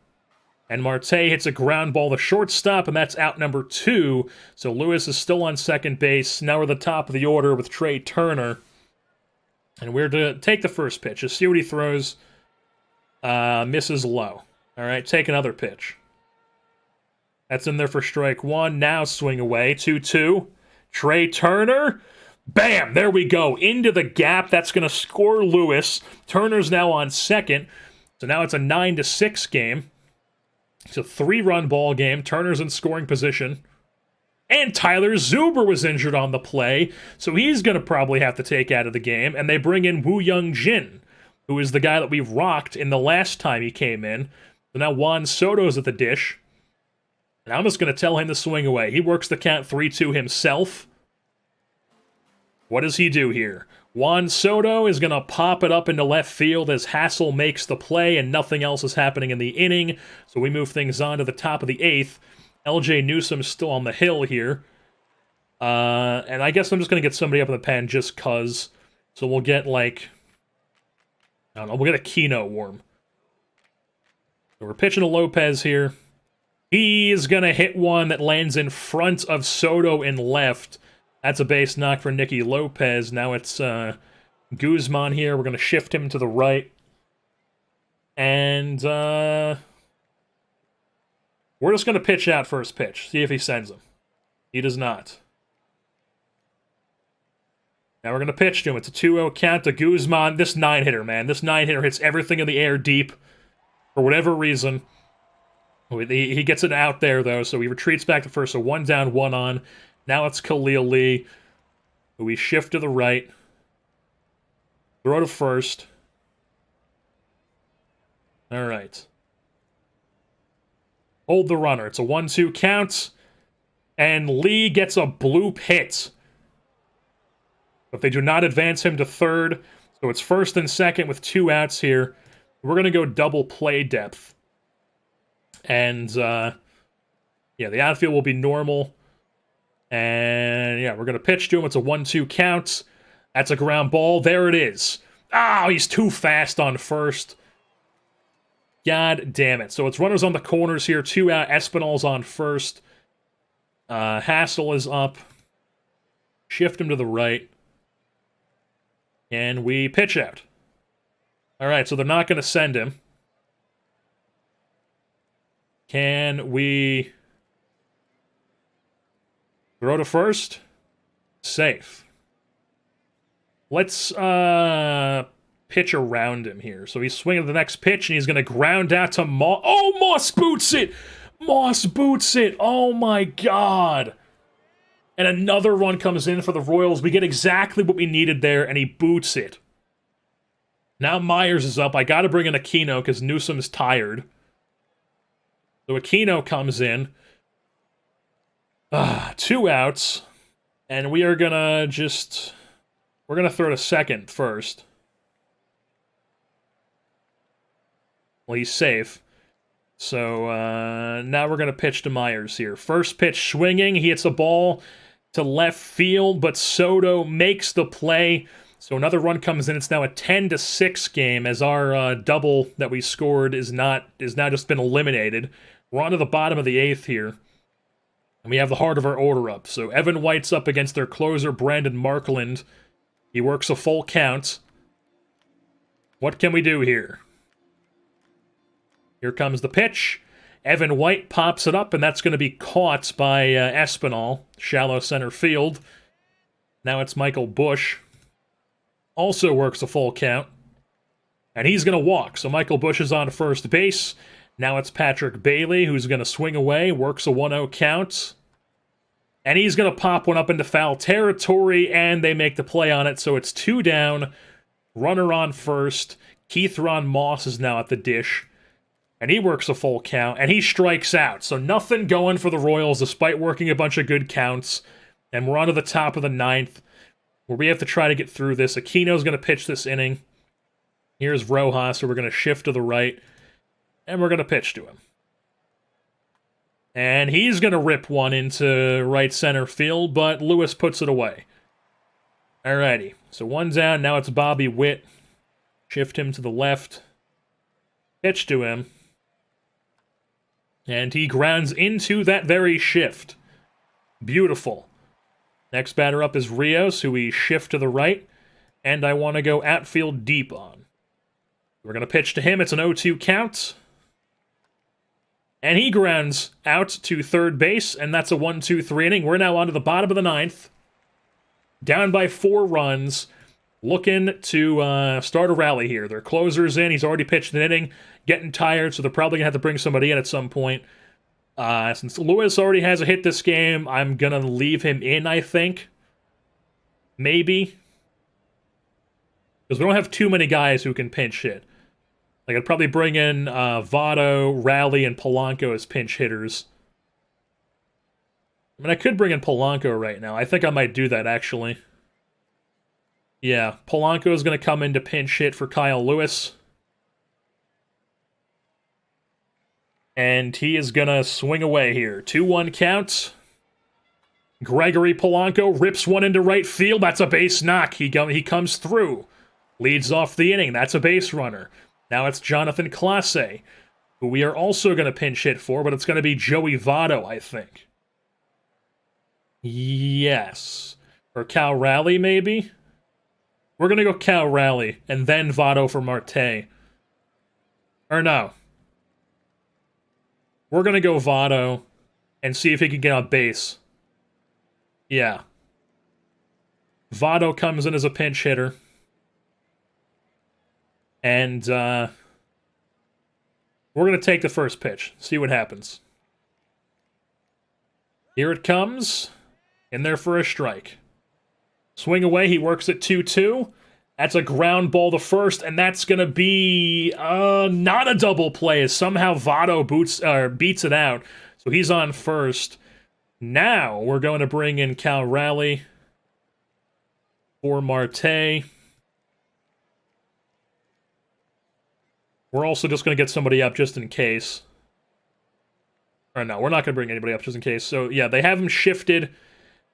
And Marte hits a ground ball to shortstop, and that's out number 2. So Lewis is still on second base. Now we're at the top of the order with Trey Turner. And we're to take the first pitch. Let's see what he throws. Misses low. All right, take another pitch. That's in there for strike 1. Now swing away. 2-2. Trey Turner. Bam! There we go. Into the gap. That's going to score Lewis. Turner's now on second. So now it's a 9-6 game. It's a 3-run ball game. Turner's in scoring position. And Tyler Zuber was injured on the play, so he's going to probably have to take out of the game. And they bring in Woo Young Jin, who is the guy that we rocked in the last time he came in. So now Juan Soto's at the dish. And I'm just going to tell him to swing away. He works the count 3-2 himself. What does he do here? Juan Soto is going to pop it up into left field as Hassell makes the play, and nothing else is happening in the inning. So we move things on to the top of the 8th. LJ Newsome is still on the hill here. And I guess I'm just going to get somebody up in the pen just cuz. So we'll get, like, I don't know, we'll get a Keno Worm. So we're pitching to Lopez here. He's going to hit one that lands in front of Soto in left. That's a base knock for Nicky Lopez. Now it's Guzman here. We're going to shift him to the right. And we're just going to pitch out first pitch. See if he sends him. He does not. Now we're going to pitch to him. It's a 2-0 count to Guzman. This 9-hitter, man. This 9-hitter hits everything in the air deep. For whatever reason. He gets it out there, though, so he retreats back to first. So 1 down, 1 on. Now it's Khalil Lee. We shift to the right. Throw to first. All right. Hold the runner. It's a 1-2 count. And Lee gets a bloop hit. But they do not advance him to third. So it's first and second with 2 outs here. We're going to go double play depth. And, yeah, the outfield will be normal. And, yeah, we're going to pitch to him. It's a 1-2 count. That's a ground ball. There it is. Oh, he's too fast on first. God damn it. So it's runners on the corners here. 2 out. Espinal's on first. Hassell is up. Shift him to the right. And we pitch out. All right, so they're not going to send him. Can we throw to first? Safe. Let's pitch around him here. So he's swinging the next pitch, and he's going to ground out to Moss. Oh, Moss boots it! Moss boots it! Oh my god! And another run comes in for the Royals. We get exactly what we needed there, and he boots it. Now Myers is up. I got to bring in Aquino because Newsom's tired. So Aquino comes in. 2 outs. And we are going to just... We're going to throw to second first. Well, he's safe. So now we're going to pitch to Myers here. First pitch swinging. He hits a ball to left field, but Soto makes the play. So another run comes in. It's now a 10-6 game as our double that we scored is now just been eliminated. We're on to the bottom of the 8th here. And we have the heart of our order up. So Evan White's up against their closer, Brandon Markland. He works a full count. What can we do here? Here comes the pitch. Evan White pops it up, and that's going to be caught by Espinal. Shallow center field. Now it's Michael Bush. Also works a full count. And he's going to walk. So Michael Bush is on first base. Now it's Patrick Bailey, who's going to swing away, works a 1-0 count. And he's going to pop one up into foul territory, and they make the play on it. So it's 2 down, runner on first. Keith Ron Moss is now at the dish. And he works a full count, and he strikes out. So nothing going for the Royals, despite working a bunch of good counts. And we're on to the top of the 9th, where we have to try to get through this. Aquino's going to pitch this inning. Here's Rojas, so we're going to shift to the right. And we're going to pitch to him. And he's going to rip one into right center field, but Lewis puts it away. Alrighty, so 1 down, now it's Bobby Witt. Shift him to the left. Pitch to him. And he grounds into that very shift. Beautiful. Next batter up is Rios, who we shift to the right. And I want to go outfield deep on. We're going to pitch to him. It's an 0-2 count. And he grounds out to third base, and that's a 1-2-3 inning. We're now on to the bottom of the 9th. Down by 4 runs. Looking to start a rally here. Their closer's in. He's already pitched an inning. Getting tired, so they're probably going to have to bring somebody in at some point. Since Lewis already has a hit this game, I'm going to leave him in, I think. Maybe. Because we don't have too many guys who can pinch hit. Like, I'd probably bring in Votto, Raleigh, and Polanco as pinch hitters. I mean, I could bring in Polanco right now. I think I might do that, actually. Yeah, Polanco is going to come in to pinch hit for Kyle Lewis. And he is going to swing away here. 2-1 count. Gregory Polanco rips one into right field. That's a base knock. He comes through. Leads off the inning. That's a base runner. Now it's Jonathan Clase, who we are also going to pinch hit for, but it's going to be Joey Votto, I think. Yes. Or Cal Raleigh, maybe? We're going to go Cal Raleigh, and then Votto for Marte. Or no. We're going to go Votto, and see if he can get on base. Yeah. Votto comes in as a pinch hitter. And we're going to take the first pitch. See what happens. Here it comes. In there for a strike. Swing away. He works at 2-2. That's a ground ball to first. And that's going to be not a double play. As somehow Votto beats it out. So he's on first. Now we're going to bring in Cal Raleigh for Marte. We're also just going to get somebody up just in case. Or no, we're not going to bring anybody up just in case. So, yeah, they have him shifted.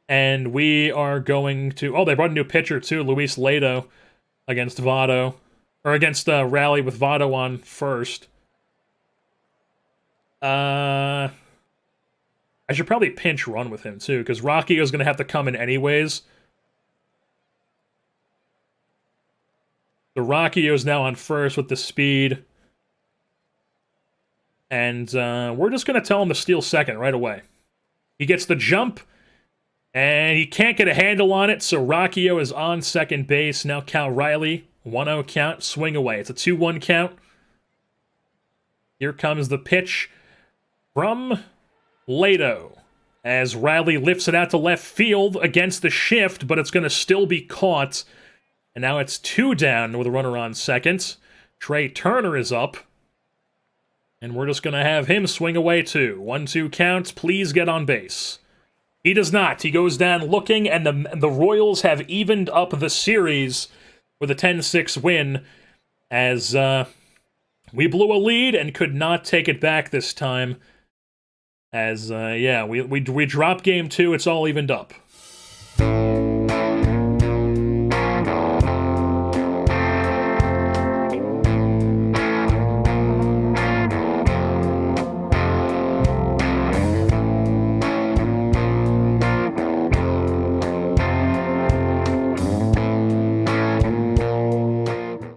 And we are going to... Oh, they brought a new pitcher, too. Luis Lato against Votto. Or against Raleigh with Votto on first. I should probably pinch run with him, too. Because Rocky is going to have to come in anyways. So Rocky is now on first with the speed. And we're just going to tell him to steal second right away. He gets the jump, and he can't get a handle on it, so Rocchio is on second base. Now Cal Riley, 1-0 count, swing away. It's a 2-1 count. Here comes the pitch from Lato, as Riley lifts it out to left field against the shift, but it's going to still be caught. And now it's 2 down with a runner on second. Trey Turner is up. And we're just going to have him swing away too. 1-2 count. Please get on base. He does not. He goes down looking, and the Royals have evened up the series with a 10-6 win, as we blew a lead and could not take it back this time. As, yeah, we dropped game 2. It's all evened up.